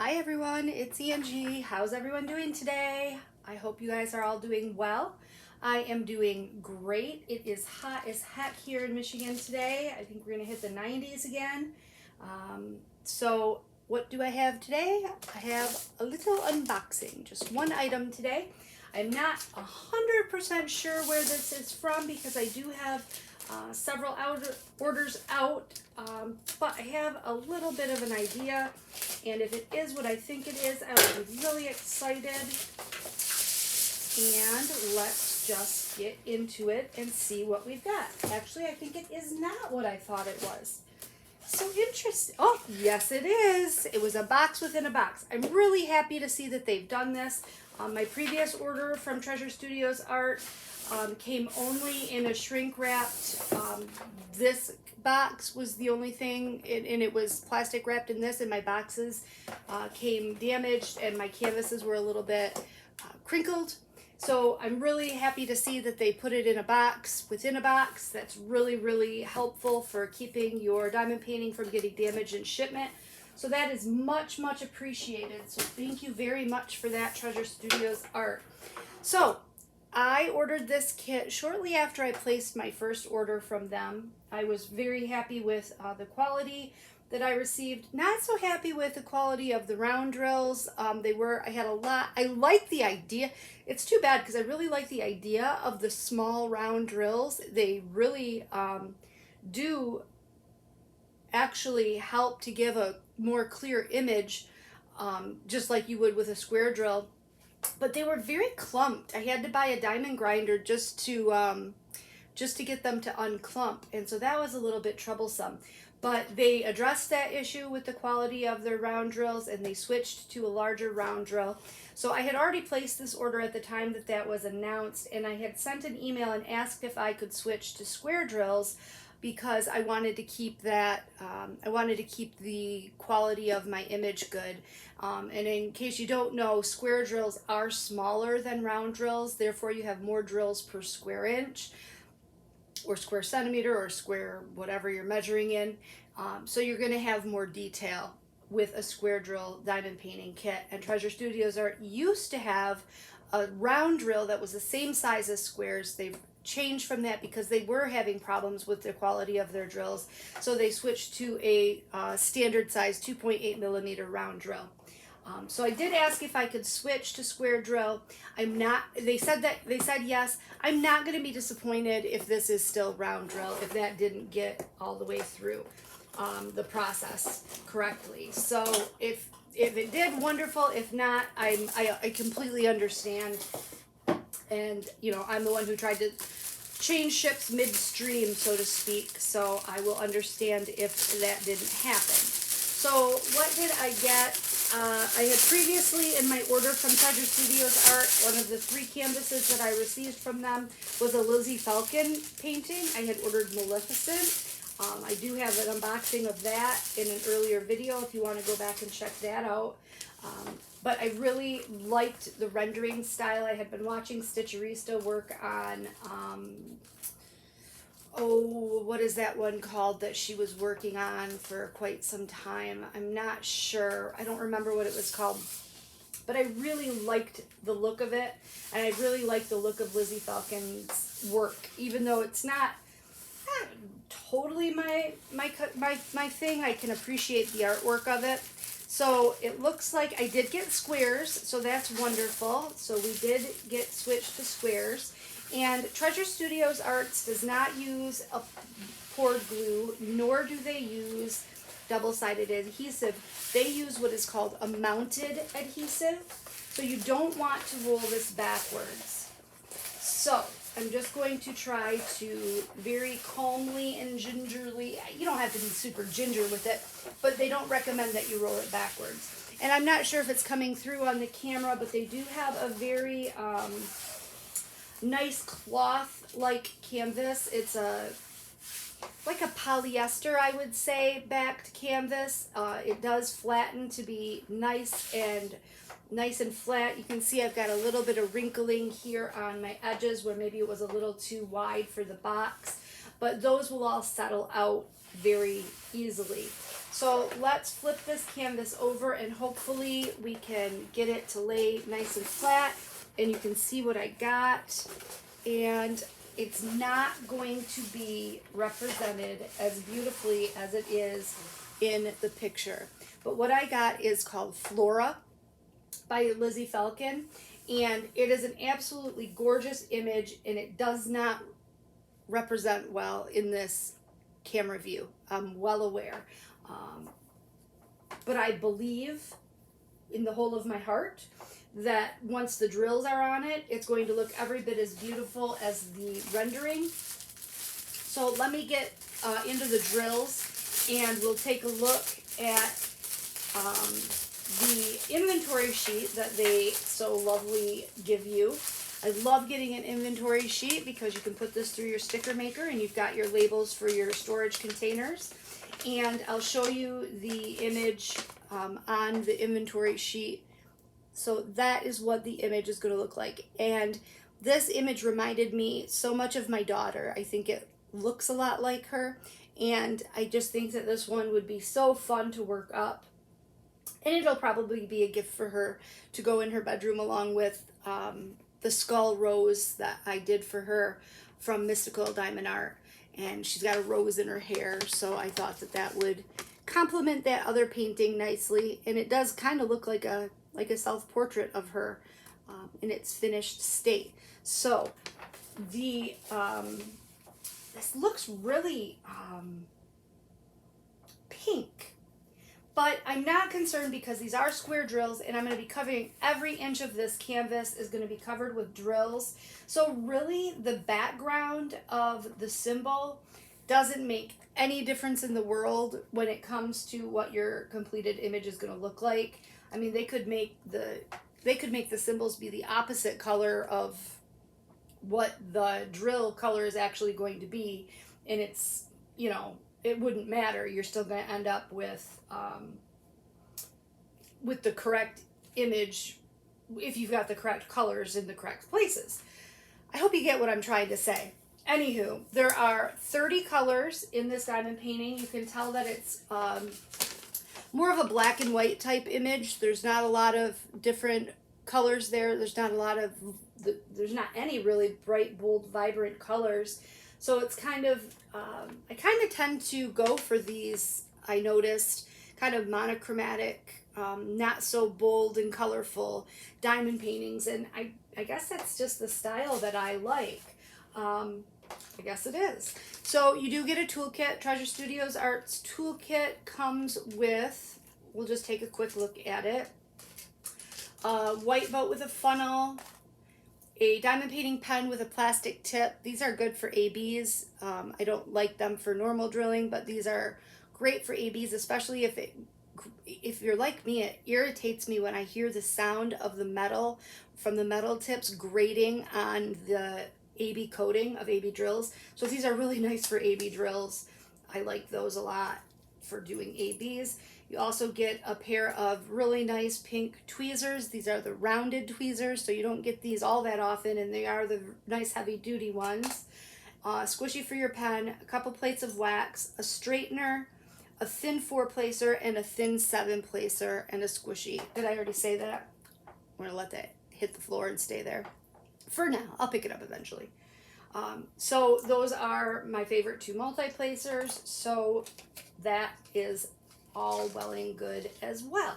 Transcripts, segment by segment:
Hi everyone, it's Angie. How's everyone doing today? I hope you guys are all doing well. I am doing great. It is hot as heck here in Michigan today. I think we're going to hit the 90s again. So what do I have today? I have a little unboxing, just one item today. I'm not 100% sure where this is from because I do have several orders out, but I have a little bit of an idea, and if it is what I think it is, I will be really excited. And let's just get into it and see what we've got. Actually, I think it is not what I thought it was. So interesting. Oh, yes it is. It was a box within a box. I'm really happy to see that they've done this. My previous order from Treasure Studios Art came only in a shrink wrapped. This box was the only thing, and it was plastic wrapped in this, and my boxes came damaged and my canvases were a little bit crinkled. So I'm really happy to see that they put it in a box within a box. That's really, really helpful for keeping your diamond painting from getting damaged in shipment. So that is much, much appreciated. So thank you very much for that, Treasure Studios Art. So I ordered this kit shortly after I placed my first order from them. I was very happy with the quality that I received. Not so happy with the quality of the round drills. I had a lot. I like the idea. It's too bad because I really like the idea of the small round drills. They really do actually help to give a more clear image, just like you would with a square drill. But they were very clumped. I had to buy a diamond grinder just to get them to unclump, and so that was a little bit troublesome. But they addressed that issue with the quality of their round drills, and they switched to a larger round drill. So I had already placed this order at the time that that was announced, and I had sent an email and asked if I could switch to square drills because I wanted to keep that, I wanted to keep the quality of my image good. And in case you don't know, square drills are smaller than round drills, therefore you have more drills per square inch, or square centimeter, or square whatever you're measuring in. So you're going to have more detail with a square drill diamond painting kit. And Treasure Studios Art used to have a round drill that was the same size as squares. They've changed from that because they were having problems with the quality of their drills. So they switched to a standard size 2.8 millimeter round drill. So I did ask if I could switch to square drill. They said yes. I'm not going to be disappointed if this is still round drill, if that didn't get all the way through the process correctly. So if it did, wonderful. If not, I completely understand. And I'm the one who tried to change ships midstream, so to speak. So I will understand if that didn't happen. So what did I get? I had previously in my order from Treasure Studios Art, one of the 3 canvases that I received from them was a Lizzy Falcon painting. I had ordered Maleficent. I do have an unboxing of that in an earlier video if you want to go back and check that out. But I really liked the rendering style. I had been watching Stitcherista work on, what is that one called that she was working on for quite some time? I'm not sure. I don't remember what it was called. But I really liked the look of it, and I really liked the look of Lizzy Falcon's work, even though it's not totally my thing. I can appreciate the artwork of it. So it looks like I did get squares, so that's wonderful. So we did get switched to squares. And Treasure Studios Arts does not use a poured glue, nor do they use double-sided adhesive. They use what is called a mounted adhesive. So you don't want to roll this backwards. So I'm just going to try to very calmly and gingerly, you don't have to be super ginger with it, but they don't recommend that you roll it backwards. And I'm not sure if it's coming through on the camera, but they do have a very nice cloth-like canvas. It's like a polyester, I would say, backed canvas. It does flatten to be nice and flat. You can see I've got a little bit of wrinkling here on my edges where maybe it was a little too wide for the box, but those will all settle out very easily. So let's flip this canvas over and hopefully we can get it to lay nice and flat and you can see what I got. And it's not going to be represented as beautifully as it is in the picture. But what I got is called Flora by Lizzy Falcon, and it is an absolutely gorgeous image, and it does not represent well in this camera view. I'm well aware. But I believe in the whole of my heart that once the drills are on it, it's going to look every bit as beautiful as the rendering. So let me get into the drills and we'll take a look at the inventory sheet that they so lovely give you. I love getting an inventory sheet because you can put this through your sticker maker and you've got your labels for your storage containers. And I'll show you the image on the inventory sheet. So that is what the image is going to look like. And this image reminded me so much of my daughter. I think it looks a lot like her. And I just think that this one would be so fun to work up. And it'll probably be a gift for her to go in her bedroom along with the skull rose that I did for her from Mystical Diamond Art. And she's got a rose in her hair, so I thought that that would complement that other painting nicely. And it does kind of look like a self-portrait of her in its finished state. So the this looks really pink, but I'm not concerned because these are square drills and I'm going to be covering every inch of this canvas is going to be covered with drills. So really the background of the symbol doesn't make any difference in the world when it comes to what your completed image is going to look like. I mean, they could make the symbols be the opposite color of what the drill color is actually going to be, and it's, you know, it wouldn't matter. You're still going to end up with the correct image if you've got the correct colors in the correct places. I hope you get what I'm trying to say. Anywho, there are 30 colors in this diamond painting. You can tell that it's more of a black and white type image. There's not a lot of different colors there. There's not any really bright, bold, vibrant colors. So it's kind of, I kind of tend to go for these, I noticed, kind of monochromatic, not so bold and colorful diamond paintings. And I guess that's just the style that I like. I guess it is. So you do get a toolkit. Treasure Studios Arts toolkit comes with, we'll just take a quick look at it. White boat with a funnel, a diamond painting pen with a plastic tip. These are good for ABs. I don't like them for normal drilling, but these are great for ABs, especially if you're like me, it irritates me when I hear the sound of the metal from the metal tips grating on the AB coating of AB drills. So these are really nice for AB drills. I like those a lot for doing ABs. You also get a pair of really nice pink tweezers. These are the rounded tweezers, so you don't get these all that often, and they are the nice heavy duty ones. Squishy for your pen, a couple plates of wax, a straightener, a thin 4-placer, and a thin 7-placer, and a squishy. Did I already say that? I'm gonna let that hit the floor and stay there. For now, I'll pick it up eventually. So those are my favorite 2 multi-placers, so that is all well and good as well.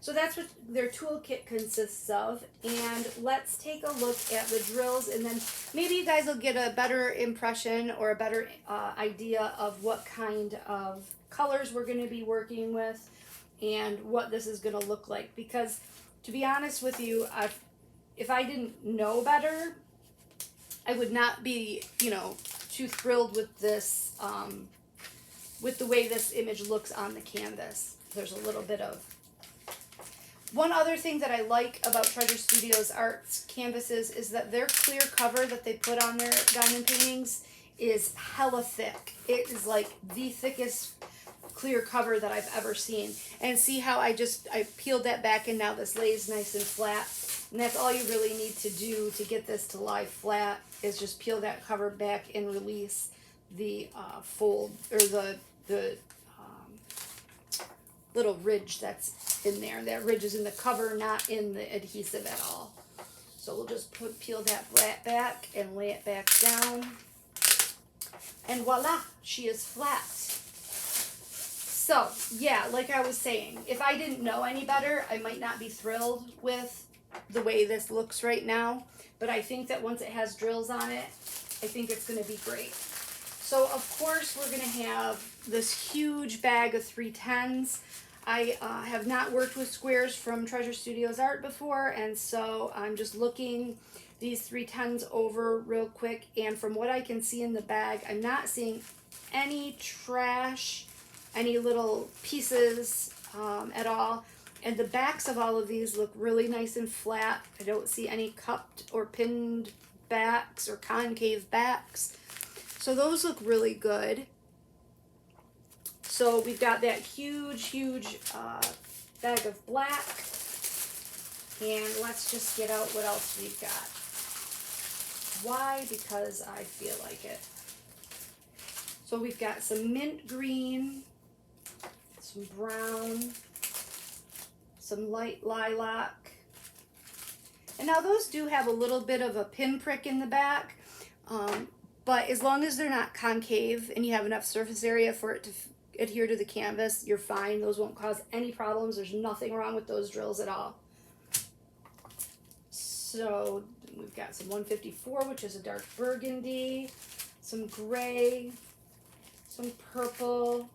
So that's what their toolkit consists of, and let's take a look at the drills, and then maybe you guys will get a better impression or a better idea of what kind of colors we're going to be working with and what this is going to look like. Because to be honest with you, if I didn't know better, I would not be, you know, too thrilled with this, with the way this image looks on the canvas. There's a little bit of... One other thing that I like about Treasure Studios Arts canvases is that their clear cover that they put on their diamond paintings is hella thick. It is like the thickest clear cover that I've ever seen. And see how I peeled that back and now this lays nice and flat. And that's all you really need to do to get this to lie flat, is just peel that cover back and release the fold, or the little ridge that's in there. That ridge is in the cover, not in the adhesive at all. So we'll just peel that back and lay it back down. And voila, she is flat. So, yeah, like I was saying, if I didn't know any better, I might not be thrilled with the way this looks right now. But I think that once it has drills on it, I think it's going to be great. So, of course, we're going to have this huge bag of 310s. I have not worked with squares from Treasure Studios Art before, and so I'm just looking these 310s over real quick. And from what I can see in the bag, I'm not seeing any trash, any little pieces at all. And the backs of all of these look really nice and flat. I don't see any cupped or pinned backs or concave backs. So those look really good. So we've got that huge bag of black. And let's just get out what else we've got. Why? Because I feel like it. So we've got some mint green, some brown, some light lilac. And now those do have a little bit of a pinprick in the back, but as long as they're not concave and you have enough surface area for it to adhere to the canvas, you're fine. Those won't cause any problems. There's nothing wrong with those drills at all. So we've got some 154, which is a dark burgundy, some gray, some purple,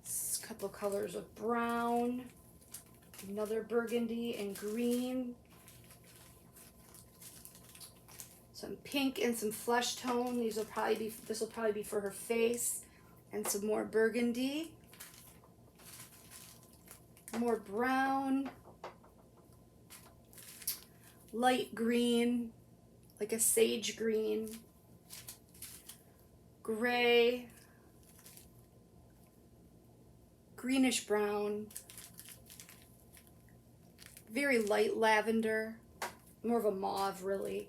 a couple colors of brown, another burgundy and green, some pink and some flesh tone. This will probably be for her face, and some more burgundy, more brown, light green, like a sage green, gray, greenish brown, very light lavender, more of a mauve really.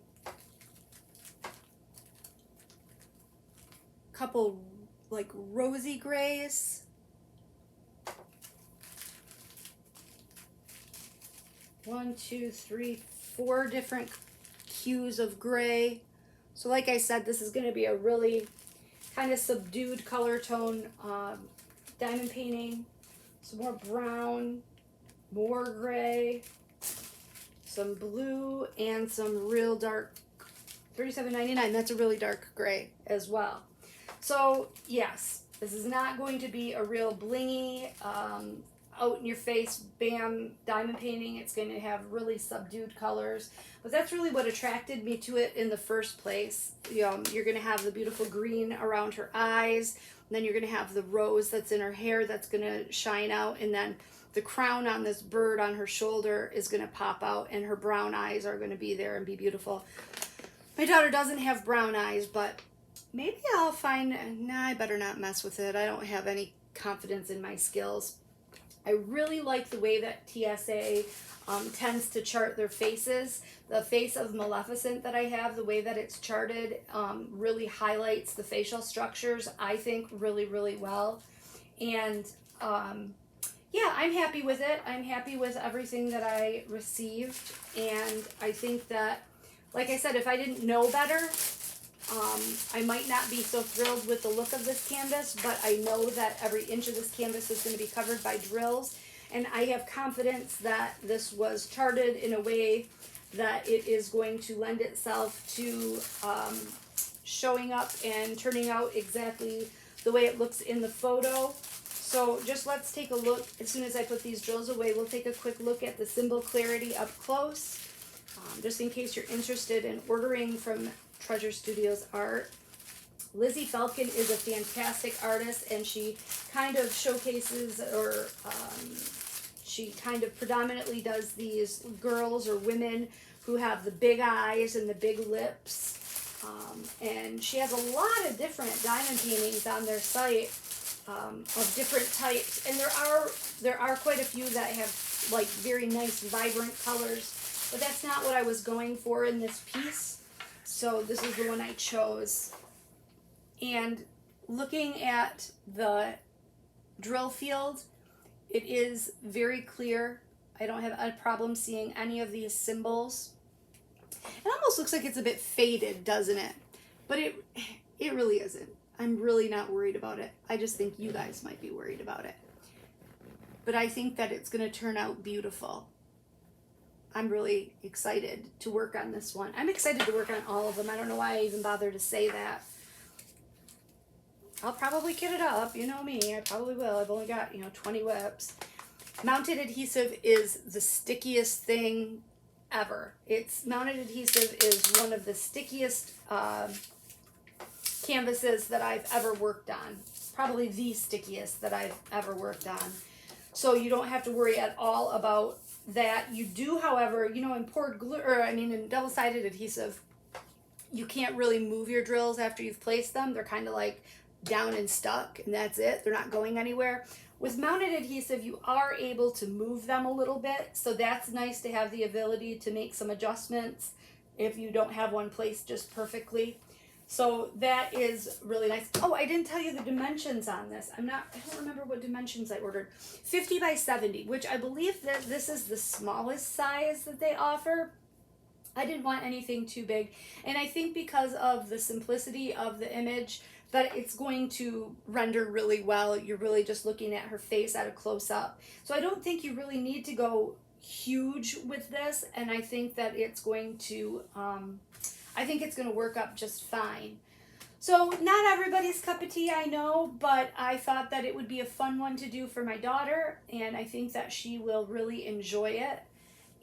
Couple like rosy grays. One, two, three, 4 different hues of gray. So like I said, this is going to be a really kind of subdued color tone diamond painting. Some more brown, more gray, some blue, and some real dark, $37.99. That's a really dark gray as well. So yes, this is not going to be a real blingy, out in your face, bam, diamond painting. It's going to have really subdued colors. But that's really what attracted me to it in the first place. You're going to have the beautiful green around her eyes. And then you're going to have the rose that's in her hair that's going to shine out. And then the crown on this bird on her shoulder is going to pop out. And her brown eyes are going to be there and be beautiful. My daughter doesn't have brown eyes, but maybe I'll find, nah, I better not mess with it. I don't have any confidence in my skills. I really like the way that TSA tends to chart their faces. The face of Maleficent that I have, the way that it's charted, really highlights the facial structures, I think, really, really well. And yeah, I'm happy with it. I'm happy with everything that I received. And I think that, like I said, if I didn't know better, I might not be so thrilled with the look of this canvas, but I know that every inch of this canvas is going to be covered by drills, and I have confidence that this was charted in a way that it is going to lend itself to showing up and turning out exactly the way it looks in the photo. So just let's take a look. As soon as I put these drills away, we'll take a quick look at the symbol clarity up close, just in case you're interested in ordering from Treasure Studios Art. Lizzy Falcon is a fantastic artist, and she kind of showcases, or she kind of predominantly does these girls or women who have the big eyes and the big lips. And she has a lot of different diamond paintings on their site of different types, and there are quite a few that have like very nice vibrant colors, but that's not what I was going for in this piece. So this is the one I chose. And looking at the drill field, It is very clear. I don't have a problem seeing any of these symbols. It almost looks like it's a bit faded, doesn't it? But it really isn't. I'm really not worried about it. I just think you guys might be worried about it. But I think that it's going to turn out beautiful. I'm really excited to work on this one. I'm excited to work on all of them. I don't know why I even bothered to say that. I'll probably kit it up. You know me. I probably will. I've only got, 20 whips. Mounted adhesive is the stickiest thing ever. Mounted adhesive is one of the stickiest canvases that I've ever worked on. Probably the stickiest that I've ever worked on. So you don't have to worry at all about that. You do, however, in poured glue, in double-sided adhesive, you can't really move your drills after you've placed them. They're kind of like down and stuck, and that's it. They're not going anywhere. With mounted adhesive, you are able to move them a little bit, so that's nice to have the ability to make some adjustments if you don't have one placed just perfectly. So that is really nice. Oh, I didn't tell you the dimensions on this. I don't remember what dimensions I ordered. 50 by 70, which I believe that this is the smallest size that they offer. I didn't want anything too big. And I think because of the simplicity of the image, that it's going to render really well. You're really just looking at her face at a close-up. So I don't think you really need to go huge with this, and I think that it's going to work up just fine. So not everybody's cup of tea, I know, but I thought that it would be a fun one to do for my daughter, and I think that she will really enjoy it.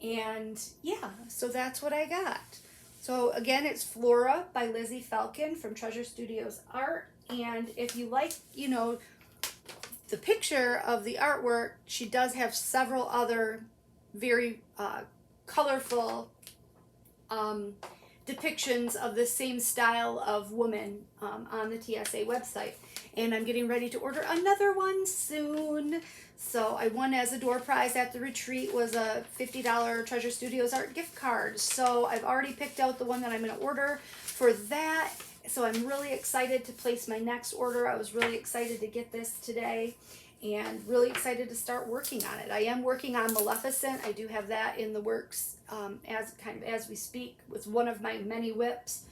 And yeah, so that's what I got. So again, it's Flora by Lizzy Falcon from Treasure Studios Art. And if you like, the picture of the artwork, she does have several other very colorful depictions of the same style of woman on the TSA website. And I'm getting ready to order another one soon. So I won as a door prize at the retreat was a $50 Treasure Studios Art gift card. So I've already picked out the one that I'm going to order for that. So I'm really excited to place my next order. I was really excited to get this today and really excited to start working on it. I am working on Maleficent. I do have that in the works as we speak with one of my many whips,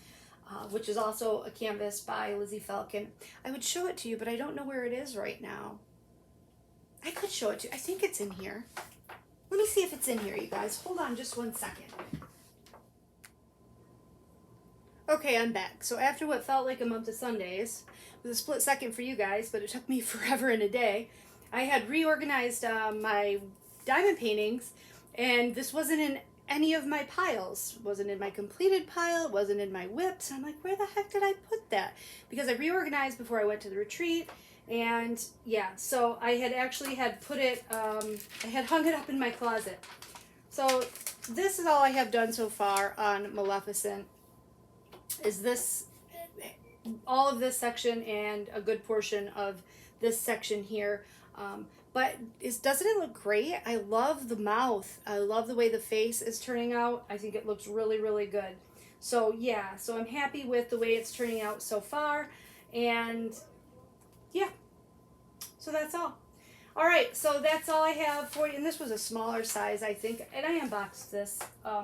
which is also a canvas by Lizzy Falcon. I would show it to you, but I don't know where it is right now. I could show it to you. I think it's in here. Let me see if it's in here, you guys. Hold on just 1 second. Okay, I'm back. So after what felt like a month of Sundays, it was a split second for you guys, but it took me forever and a day, I had reorganized my diamond paintings, and this wasn't in any of my piles. It wasn't in my completed pile. It wasn't in my whips. I'm like, where the heck did I put that? Because I reorganized before I went to the retreat. And yeah, so I had actually put it, I had hung it up in my closet. So this is all I have done so far on Maleficent, is this, all of this section and a good portion of this section here. But doesn't it look great? I love the mouth. I love the way the face is turning out. I think it looks really, really good. So yeah, so I'm happy with the way it's turning out so far. And yeah, so that's all. All right, so that's all I have for you. And this was a smaller size, I think. And I unboxed this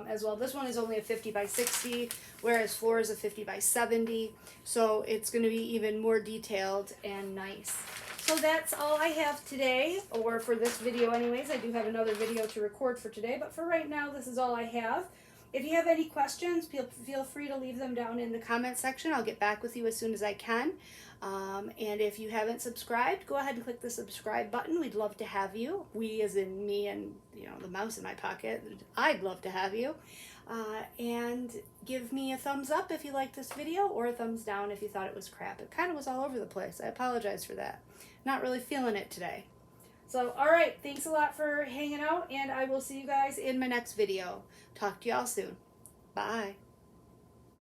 as well. This one is only a 50 by 60, whereas Flora's a 50 by 70. So it's going to be even more detailed and nice. So that's all I have today, or for this video anyways. I do have another video to record for today, but for right now, this is all I have. If you have any questions, feel free to leave them down in the comment section. I'll get back with you as soon as I can. And if you haven't subscribed, go ahead and click the subscribe button. We'd love to have you. We as in me and the mouse in my pocket. I'd love to have you. And give me a thumbs up if you liked this video, or a thumbs down if you thought it was crap. It kind of was all over the place. I apologize for that. Not really feeling it today. So, all right. Thanks a lot for hanging out, and I will see you guys in my next video. Talk to y'all soon. Bye.